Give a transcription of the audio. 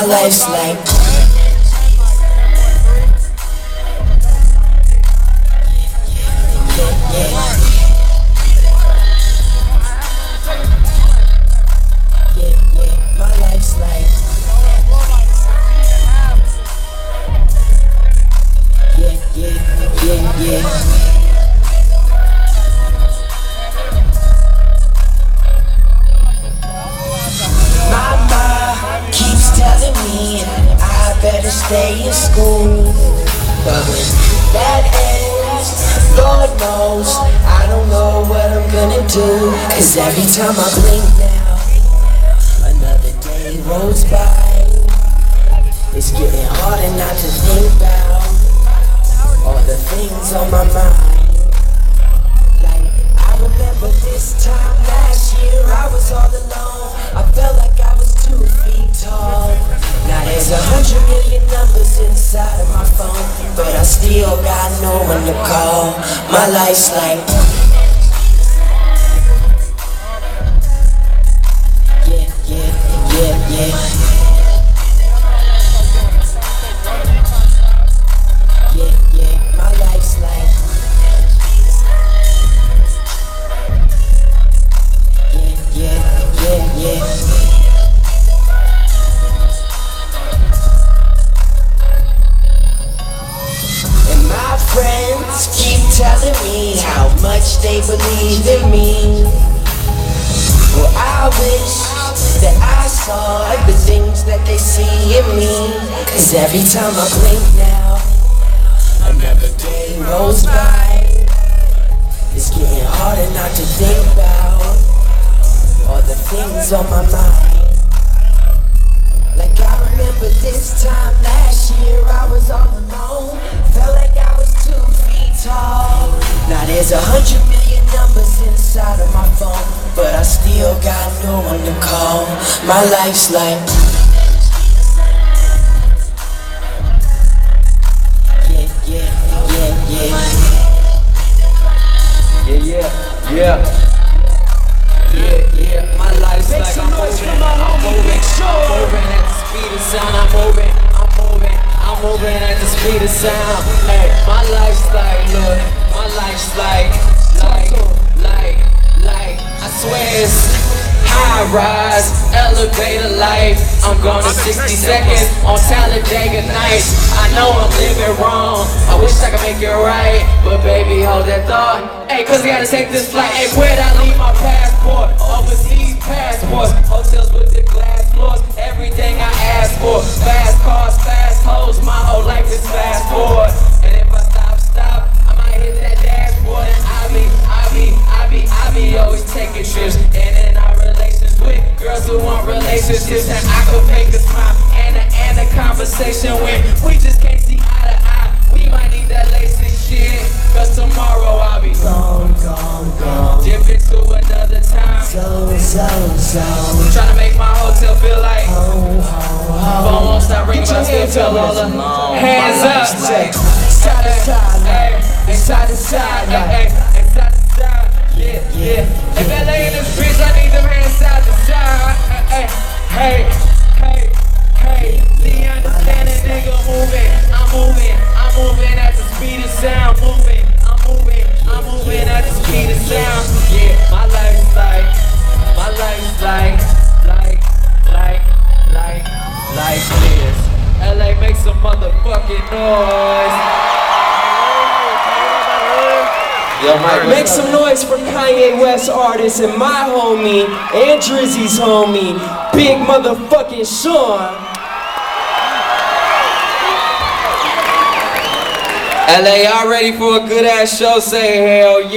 life's like. My life's like. Yeah. Mama keeps telling me I better stay in school, but when that ends, Lord knows I don't know what I'm gonna do. Cause every time I blink now, another day rolls by. It's getting harder not to think about all the things on my mind. Like, I remember this time last year, I was all alone. I felt like I was 2 feet tall. Now there's 100 million numbers inside of my phone, but I still got no one to call. My life's like. My life's like. Yeah. And my friends keep telling me how much they believe in me. Well, I wish that I saw the things that they see in me. Cause every time I blink now, another day rolls by. It's getting harder not to think about all the things on my mind. Like I remember this time last year, I was all alone. Felt like I was 2 feet tall. Now there's 100 million numbers inside of my phone, but I still got no one to call. My life's like. Yeah, my life's like I'm moving at the speed of sound. I'm moving at the speed of sound. Hey, my life's like, look, my life's like, I swear it's high rise, elevator life. I'm going to 60 seconds on Talladega Nights. I know I'm living wrong, I wish I could make it right, but baby, hold that thought. Hey, cause I gotta take this flight. Hey, where'd I leave my passport? Overseas passports, hotels with the glass floors, everything I asked for. Fast cars, fast hoes, my whole life is fast forward. And if I stop, I might hit that dashboard. And I be always taking trips, and in our relations with girls who want relationships, and I could make a smile and a conversation when we just can't see eye to eye. We might need that lacing shit, cause tomorrow I'll be gone. Dipping to another time. Tryna make my hotel feel like phone won't stop ringing, but I still feel all the hands up. Side to side, side to side, side to side. Yeah. If LA in this bitch, I need them hands side to side. Hey. Do you understand that nigga moving? I'm moving at the speed of sound. I'm moving at the speed of sound. Yeah, my life's like this. LA, make some motherfucking noise. Make some noise for Kanye West artist and my homie and Drizzy's homie, Big motherfucking Sean. LA, y'all ready for a good ass show? Say hell yeah.